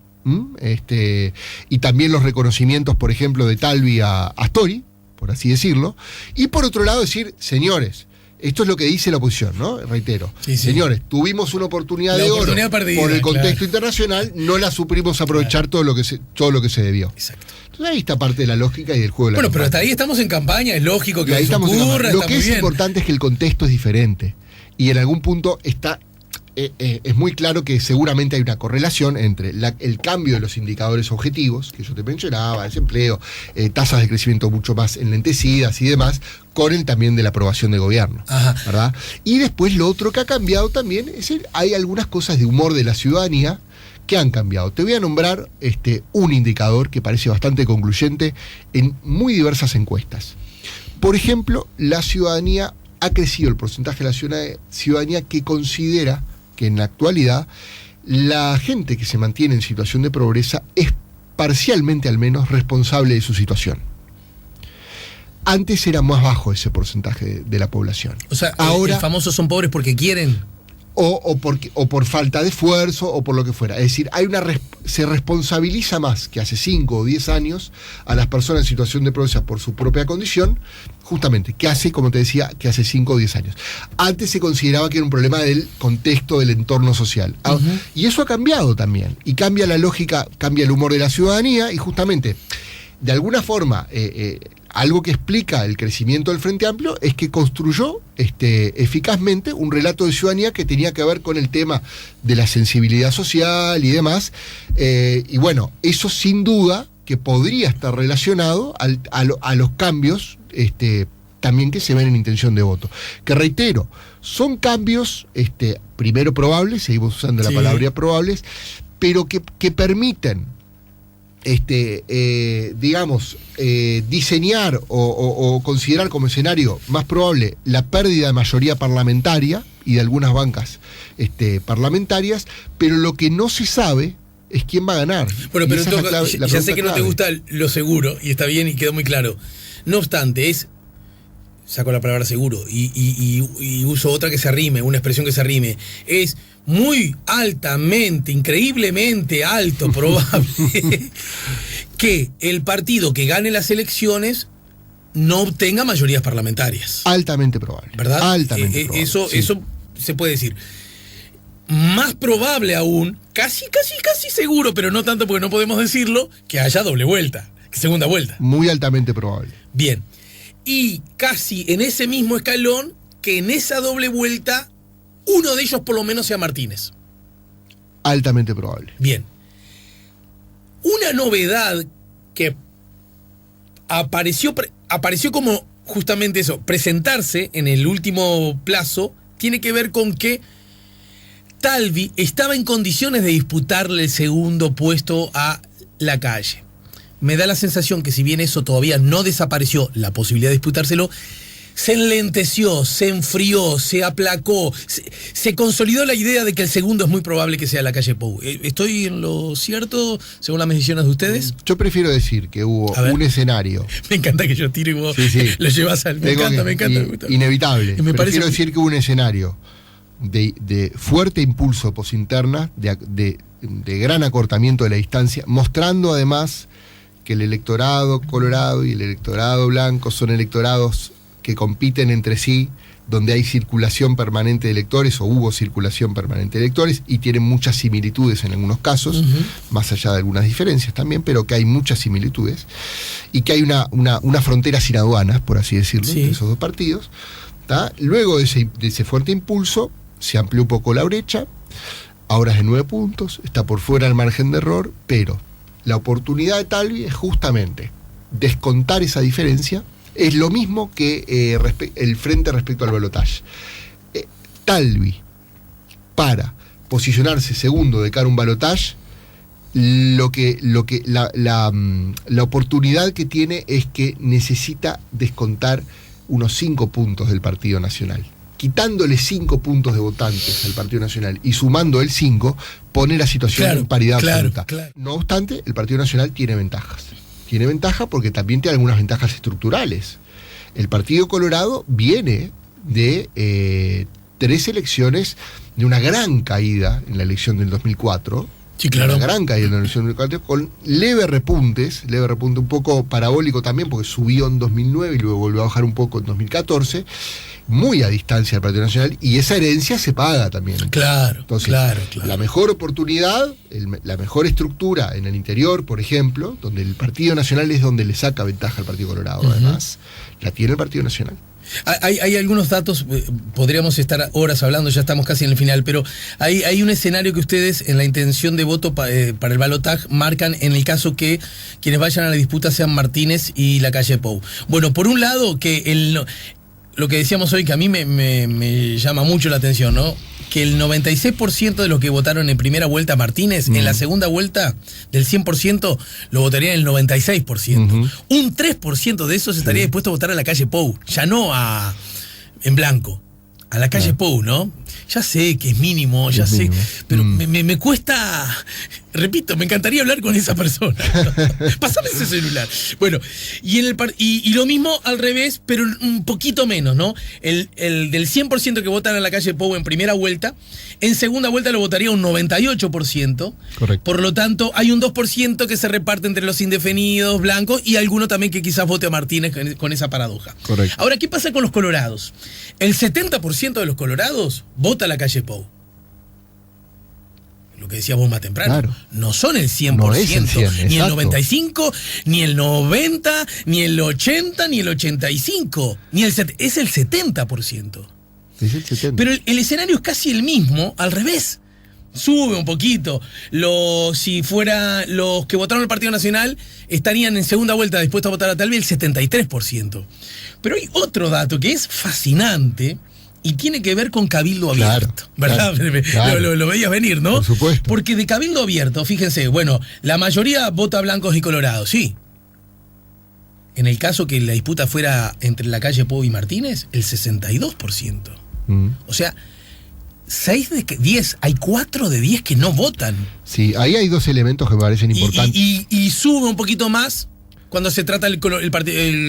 Y también los reconocimientos, por ejemplo, de Talvi a Astori, por así decirlo, y por otro lado decir, señores, esto es lo que dice la oposición, ¿no? Reitero, señores, tuvimos una oportunidad de oro perdida, por el contexto internacional, no la supimos aprovechar todo lo que se debió. Exacto. Entonces ahí está parte de la lógica y del juego de la campaña. Pero hasta ahí estamos en campaña, es lógico que eso ocurra. Lo que es importante es que el contexto es diferente y en algún punto está... es muy claro que seguramente hay una correlación entre el cambio de los indicadores objetivos, que yo te mencionaba, desempleo, tasas de crecimiento mucho más enlentecidas y demás, con el también de la aprobación de gobierno, ¿verdad? Y después lo otro que ha cambiado también es hay algunas cosas de humor de la ciudadanía que han cambiado. Te voy a nombrar un indicador que parece bastante concluyente en muy diversas encuestas. Por ejemplo, la ciudadanía ha crecido, el porcentaje de la ciudadanía que considera que en la actualidad la gente que se mantiene en situación de pobreza es parcialmente al menos responsable de su situación. Antes era más bajo ese porcentaje de la población. O sea, ahora los famosos son pobres porque quieren. O por falta de esfuerzo o por lo que fuera. Es decir, se responsabiliza más que hace 5 o 10 años a las personas en situación de pobreza por su propia condición, justamente, que hace 5 o 10 años. Antes se consideraba que era un problema del contexto del entorno social. Y eso ha cambiado también. Y cambia la lógica, cambia el humor de la ciudadanía y justamente, de alguna forma... algo que explica el crecimiento del Frente Amplio es que construyó eficazmente un relato de ciudadanía que tenía que ver con el tema de la sensibilidad social y demás. Y bueno, eso sin duda que podría estar relacionado a los cambios también que se ven en intención de voto. Que reitero, son cambios primero probables, seguimos usando la palabra probables, pero que permiten diseñar o considerar como escenario más probable la pérdida de mayoría parlamentaria y de algunas bancas parlamentarias, pero lo que no se sabe es quién va a ganar. Bueno, pero ya sé que no te gusta lo seguro, y está bien y quedó muy claro. No obstante, saco la palabra seguro y uso otra que se arrime, una expresión que se arrime, es muy altamente, increíblemente alto probable que el partido que gane las elecciones no obtenga mayorías parlamentarias. Altamente probable. ¿Verdad? Altamente probable. Eso se puede decir. más probable aún, casi seguro, pero no tanto porque no podemos decirlo, que haya doble vuelta, segunda vuelta. Muy altamente probable. Bien. Y casi en ese mismo escalón, que en esa doble vuelta, uno de ellos por lo menos sea Martínez. Altamente probable. Bien. Una novedad que apareció como justamente eso, presentarse en el último plazo, tiene que ver con que Talvi estaba en condiciones de disputarle el segundo puesto a Lacalle. Me da la sensación que si bien eso todavía no desapareció, la posibilidad de disputárselo, se enlenteció, se enfrió, se aplacó, se consolidó la idea de que el segundo es muy probable que sea Lacalle Pou. ¿Estoy en lo cierto según las mediciones de ustedes? Yo prefiero decir que hubo un escenario. Me encanta que yo tire y vos lo llevas al... Me encanta. Inevitable. Prefiero decir que hubo un escenario de fuerte impulso posinterna, de gran acortamiento de la distancia, mostrando además que el electorado colorado y el electorado blanco son electorados que compiten entre sí, donde hay circulación permanente de electores, o hubo circulación permanente de electores, y tienen muchas similitudes en algunos casos, más allá de algunas diferencias también, pero que hay muchas similitudes, y que hay una frontera sin aduanas, por así decirlo, entre esos dos partidos. ¿Tá? Luego de ese fuerte impulso, se amplió un poco la brecha, ahora es de 9 puntos, está por fuera del margen de error, pero la oportunidad de Talvi es justamente descontar esa diferencia. Es lo mismo que el frente respecto al balotaje. Talvi, para posicionarse segundo de cara a un balotaje, la oportunidad que tiene es que necesita descontar unos 5 puntos del Partido Nacional. Quitándole 5 puntos de votantes al Partido Nacional y sumando el 5, pone la situación en paridad absoluta. No obstante, el Partido Nacional tiene ventajas. Tiene ventaja porque también tiene algunas ventajas estructurales. El Partido Colorado viene de 3 elecciones, de una gran caída en la elección del 2004. Sí, claro. Una gran caída en la elección del 2004, con leve repunte un poco parabólico también, porque subió en 2009 y luego volvió a bajar un poco en 2014, muy a distancia del Partido Nacional, y esa herencia se paga también. Claro. Entonces, la mejor oportunidad, la mejor estructura en el interior, por ejemplo, donde el Partido Nacional es donde le saca ventaja al Partido Colorado, además, la tiene el Partido Nacional. Hay algunos datos, podríamos estar horas hablando, ya estamos casi en el final, pero hay un escenario que ustedes en la intención de voto para el balotaje marcan en el caso que quienes vayan a la disputa sean Martínez y Lacalle Pou. Bueno, por un lado, que lo que decíamos hoy, que a mí me llama mucho la atención, ¿no? Que el 96% de los que votaron en primera vuelta a Martínez, en la segunda vuelta, del 100%, lo votarían el 96%. Un 3% de esos estaría dispuesto a votar a Lacalle Pou, ya no en blanco, a Lacalle Pou, ¿no? Ya sé que es mínimo, ya sé, pero me cuesta, repito, me encantaría hablar con esa persona. Pásame ese celular. Bueno, y lo mismo al revés, pero un poquito menos, ¿no? El del 100% que votan a Lacalle Pou en primera vuelta, en segunda vuelta lo votaría un 98%. Correcto. Por lo tanto, hay un 2% que se reparte entre los indefinidos, blancos, y alguno también que quizás vote a Martínez con esa paradoja. Correcto. Ahora, ¿qué pasa con los colorados? El 70% de los colorados vota a Lacalle Pou. Lo que decíamos más temprano. Claro. No son el 100%, no es el 100, ni exacto. el 95%, ni el 90%, ni el 80%, ni el 85%, ni el es el 70%. Es el 70%. Pero el escenario es casi el mismo, al revés. Sube un poquito. Si fuera los que votaron al Partido Nacional, estarían en segunda vuelta dispuestos a votar a Talvi el 73%. Pero hay otro dato que es fascinante y tiene que ver con Cabildo Abierto. ¿Verdad? Claro. Lo veías venir, ¿no? Por supuesto. Porque de Cabildo Abierto, fíjense, bueno, la mayoría vota blancos y colorados, sí. En el caso que la disputa fuera entre Lacalle Pou y Martínez, el 62%. O sea, 6 de 10, hay 4 de 10 que no votan. Sí, ahí hay 2 elementos que me parecen importantes. Y sube un poquito más cuando se trata el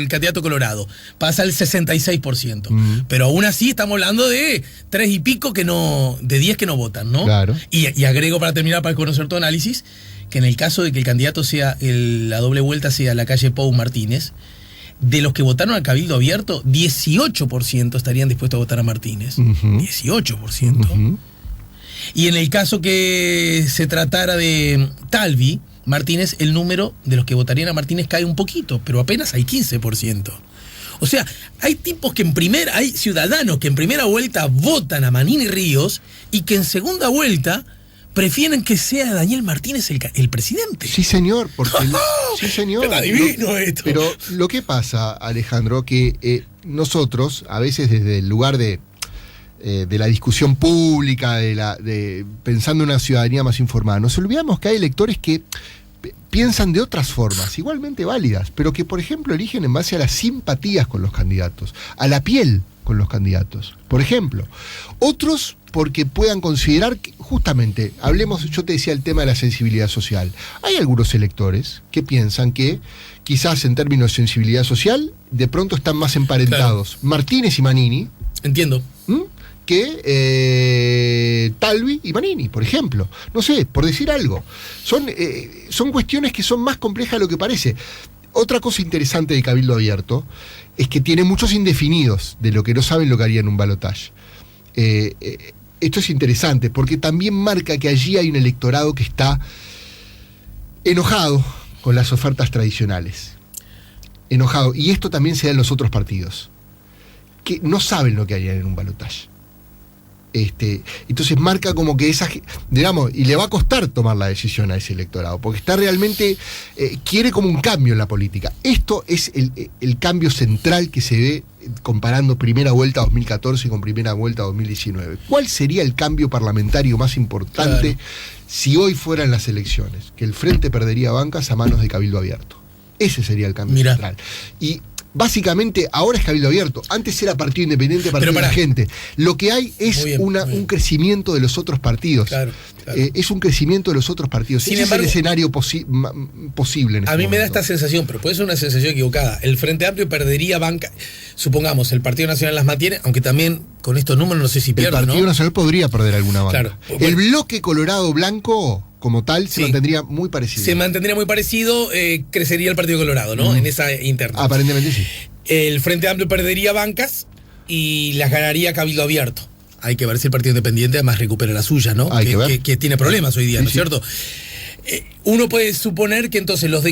candidato colorado. Pasa el 66%. Pero aún así estamos hablando de 3 y pico de 10 que no votan, ¿no? Claro. Y agrego para terminar, para conocer tu análisis, que en el caso de que el candidato sea, la doble vuelta sea Lacalle Pou Martínez, de los que votaron al Cabildo Abierto, 18% estarían dispuestos a votar a Martínez. 18%. Y en el caso que se tratara de Talvi, Martínez, el número de los que votarían a Martínez cae un poquito, pero apenas hay 15%. O sea, hay ciudadanos que en primera vuelta votan a Manini Ríos y que en segunda vuelta prefieren que sea Daniel Martínez el presidente. Sí, señor, porque sí, señor. Está divino esto. Pero lo que pasa, Alejandro, que nosotros, a veces desde el lugar de la discusión pública, pensando en una ciudadanía más informada, nos olvidamos que hay electores que piensan de otras formas, igualmente válidas, pero que, por ejemplo, eligen en base a las simpatías con los candidatos, a la piel con los candidatos. Por ejemplo, otros porque puedan considerar que, justamente, yo te decía el tema de la sensibilidad social. Hay algunos electores que piensan que, quizás en términos de sensibilidad social, de pronto están más emparentados Martínez y Manini. Entiendo. Que Talvi y Manini, por ejemplo. No sé, por decir algo. Son cuestiones que son más complejas de lo que parece. Otra cosa interesante de Cabildo Abierto es que tiene muchos indefinidos de lo que no saben lo que harían en un balotaje. Esto es interesante porque también marca que allí hay un electorado que está enojado con las ofertas tradicionales. Enojado. Y esto también se da en los otros partidos, que no saben lo que harían en un balotaje. Entonces marca como que digamos, y le va a costar tomar la decisión a ese electorado, porque está realmente, quiere como un cambio en la política. Esto es el cambio central que se ve comparando primera vuelta 2014 con primera vuelta 2019. ¿Cuál sería el cambio parlamentario más importante si hoy fueran las elecciones? Que el Frente perdería bancas a manos de Cabildo Abierto. Ese sería el cambio central. Y básicamente ahora es Cabildo Abierto. Antes era Partido Independiente, Partido de la Gente. Lo que hay es un crecimiento de los otros partidos. Claro. Es un crecimiento de los otros partidos. Ese es el escenario posible. A mí me da esta sensación, pero puede ser una sensación equivocada. El Frente Amplio perdería banca. Supongamos, el Partido Nacional las mantiene, aunque también con estos números no sé si pierde. El Partido Nacional podría perder alguna banca. Claro. El bloque colorado-blanco, como tal, se mantendría muy parecido. Se mantendría muy parecido, crecería el Partido Colorado, ¿no? En esa interna. Aparentemente sí. El Frente Amplio perdería bancas y las ganaría Cabildo Abierto. Hay que ver si el Partido Independiente además recupera las suyas, ¿no? Que tiene problemas hoy día, ¿no es cierto? Uno puede suponer que entonces los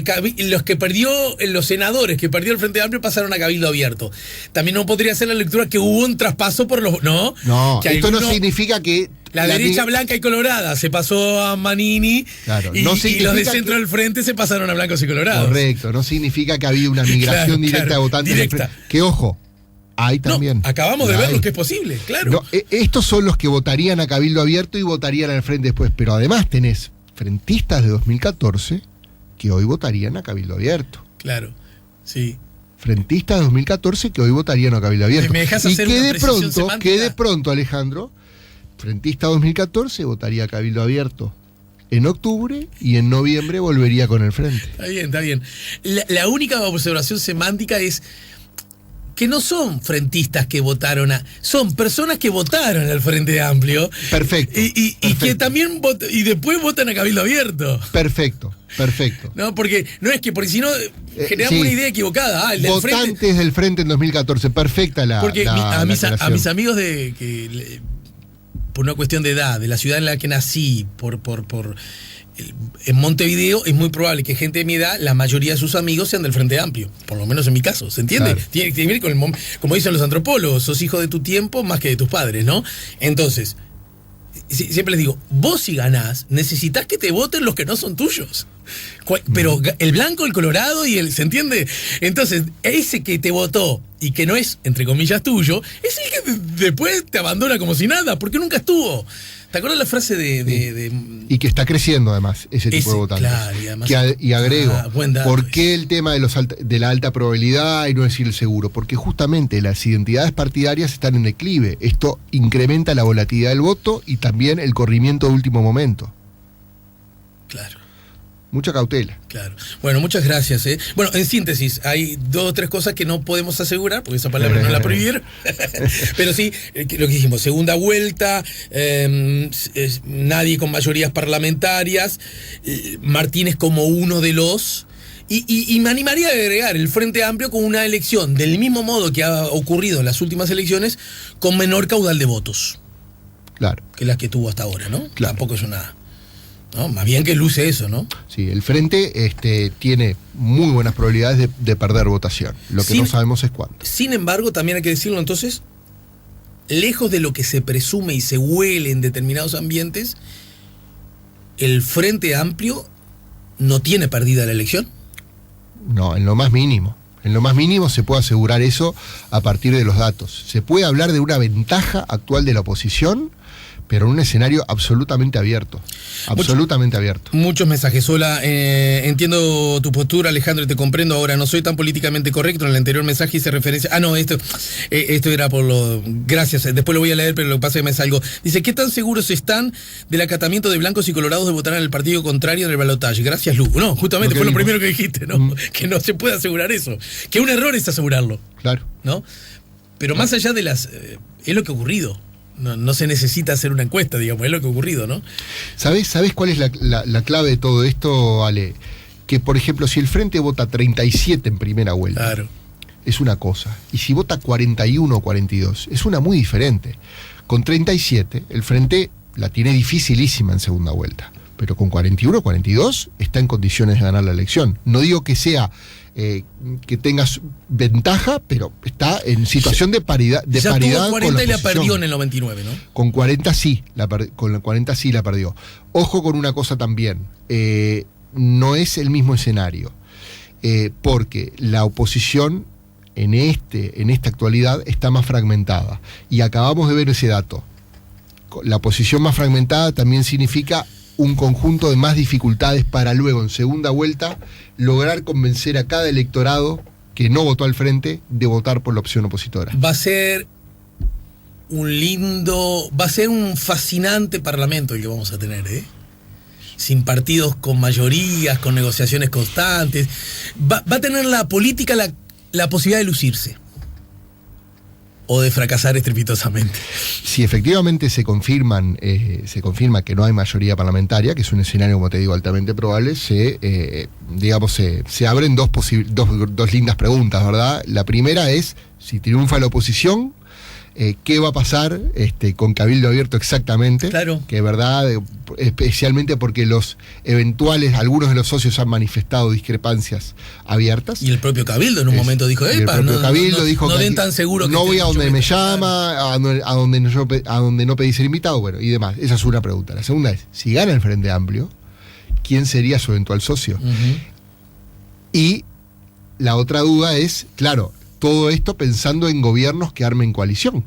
que perdió, los senadores que perdió el Frente Amplio pasaron a Cabildo Abierto. También no podría ser la lectura que hubo un traspaso por los... No, esto no significa que... La derecha blanca y colorada se pasó a Manini, claro, y los de centro del frente se pasaron a blancos y colorados. Correcto, no significa que había una migración directa de votantes del frente. Que ojo, hay también. Acabamos de ver lo que es posible, claro. No, estos son los que votarían a Cabildo Abierto y votarían al frente después, pero además tenés frentistas de 2014 que hoy votarían a Cabildo Abierto. Claro, sí. Frentistas de 2014 que hoy votarían a Cabildo Abierto. ¿Me dejas hacer una precisión semántica? Que de pronto, Alejandro, frentista 2014 votaría a Cabildo Abierto en octubre y en noviembre volvería con el frente. Está bien. La única observación semántica es que no son frentistas que votaron son personas que votaron al Frente Amplio. Perfecto. Y que también y después votan a Cabildo Abierto. Perfecto. No, porque porque si no generamos una idea equivocada. Votantes del frente en 2014. Perfecta la. Porque a mis amigos por una cuestión de edad, de la ciudad en la que nací, en Montevideo, es muy probable que gente de mi edad, la mayoría de sus amigos sean del Frente Amplio, por lo menos en mi caso, ¿se entiende? Claro. Tiene que ver con como dicen los antropólogos, sos hijo de tu tiempo más que de tus padres, ¿no? Entonces, siempre les digo, vos si ganás, necesitas que te voten los que no son tuyos. Pero el blanco, el colorado ¿se entiende? Entonces, ese que te votó y que no es, entre comillas, tuyo, es el que después te abandona como si nada, porque nunca estuvo. ¿Te acuerdas la frase Y que está creciendo además ese tipo de votantes? Claro, y además... Y agrego, ¿por qué pues. el tema de la alta probabilidad y no decir el seguro? Porque justamente las identidades partidarias están en declive. Esto incrementa la volatilidad del voto y también el corrimiento de último momento. Claro. Mucha cautela. Claro. Bueno, muchas gracias. Bueno, en síntesis, hay 2 o 3 cosas que no podemos asegurar, porque esa palabra no la prohibieron. Pero sí, lo que dijimos, segunda vuelta, nadie con mayorías parlamentarias, Martínez como uno de los... Y me animaría a agregar el Frente Amplio con una elección del mismo modo que ha ocurrido en las últimas elecciones, con menor caudal de votos. Claro. que las que tuvo hasta ahora, ¿no? Claro. Tampoco es una... ¿no? Más bien que luce eso, ¿no? Sí, el Frente tiene muy buenas probabilidades de perder votación. Lo que no sabemos es cuánto. Sin embargo, también hay que decirlo entonces, lejos de lo que se presume y se huele en determinados ambientes, el Frente Amplio no tiene perdida la elección. No, en lo más mínimo. En lo más mínimo se puede asegurar eso a partir de los datos. Se puede hablar de una ventaja actual de la oposición, pero en un escenario absolutamente abierto. Absolutamente abierto. Muchos mensajes. Hola, entiendo tu postura, Alejandro, y te comprendo. Ahora, no soy tan políticamente correcto. En el anterior mensaje hice referencia... Ah, no, esto era por lo... Gracias, después lo voy a leer, pero lo que pasa es que me salgo. Dice, ¿qué tan seguros están del acatamiento de blancos y colorados de votar en el partido contrario en el balotaje? Gracias, Lu. No, justamente fue lo primero que dijiste, ¿no? Que no se puede asegurar eso. Que un error es asegurarlo. Claro. ¿No? Pero más allá de las... es lo que ha ocurrido. No se necesita hacer una encuesta, digamos, es lo que ha ocurrido, ¿no? ¿Sabés cuál es la clave de todo esto, Ale? Que, por ejemplo, si el Frente vota 37 en primera vuelta, claro, es una cosa. Y si vota 41 o 42, es una muy diferente. Con 37, el Frente la tiene dificilísima en segunda vuelta. Pero con 41 o 42 está en condiciones de ganar la elección. No digo que sea... que tengas ventaja, pero está en situación de paridad. Ya paridad tuvo 40 y la perdió en el 99, ¿no? Con 40 sí, con 40 sí la perdió. Ojo con una cosa también, no es el mismo escenario, porque la oposición en esta actualidad está más fragmentada. Y acabamos de ver ese dato. La oposición más fragmentada también significa un conjunto de más dificultades para luego, en segunda vuelta, lograr convencer a cada electorado que no votó al Frente de votar por la opción opositora. Va a ser un fascinante parlamento el que vamos a tener, ¿eh? Sin partidos con mayorías, con negociaciones constantes. Va a tener la política la posibilidad de lucirse. O de fracasar estrepitosamente. Si efectivamente se confirma que no hay mayoría parlamentaria, que es un escenario, como te digo, altamente probable, se abren dos lindas preguntas, ¿verdad? La primera es, si triunfa la oposición, ¿qué va a pasar con Cabildo Abierto exactamente? Claro. Que verdad, especialmente porque algunos de los socios han manifestado discrepancias abiertas. Y el propio Cabildo en un momento dijo, dijo no den tan seguro que no voy a donde me llama, a donde no pedí ser invitado, bueno, y demás. Esa es una pregunta. La segunda es, si gana el Frente Amplio, ¿quién sería su eventual socio? Uh-huh. Y la otra duda es, claro, todo esto pensando en gobiernos que armen coalición.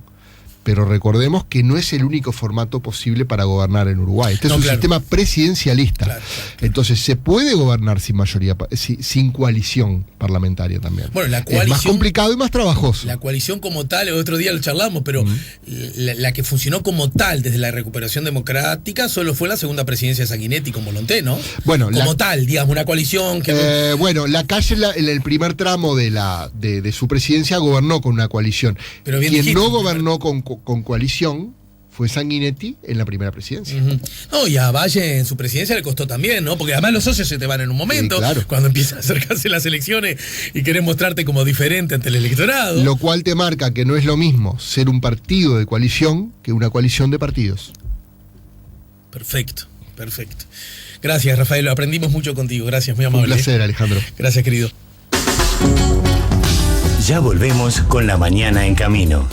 Pero recordemos que no es el único formato posible para gobernar en Uruguay. Este es un sistema presidencialista. Claro. Entonces se puede gobernar sin mayoría, sin coalición parlamentaria también. Bueno, la coalición, es más complicado y más trabajoso. La coalición como tal, el otro día lo charlamos, pero la que funcionó como tal desde la recuperación democrática solo fue la segunda presidencia de Sanguinetti con Volonté, ¿no? Bueno, como tal, digamos, una coalición que... Bueno, Lacalle en el primer tramo de su presidencia gobernó con una coalición. Pero bien quien dijiste, no gobernó con coalición fue Sanguinetti en la primera presidencia. Uh-huh. No, y a Valle en su presidencia le costó también, ¿no? Porque además los socios se te van en un momento, sí, claro, cuando empiezan a acercarse las elecciones y querés mostrarte como diferente ante el electorado. Lo cual te marca que no es lo mismo ser un partido de coalición que una coalición de partidos. Perfecto. Gracias, Rafael, aprendimos mucho contigo, gracias, muy amable. Un placer, Alejandro. Gracias, querido. Ya volvemos con La Mañana en Camino.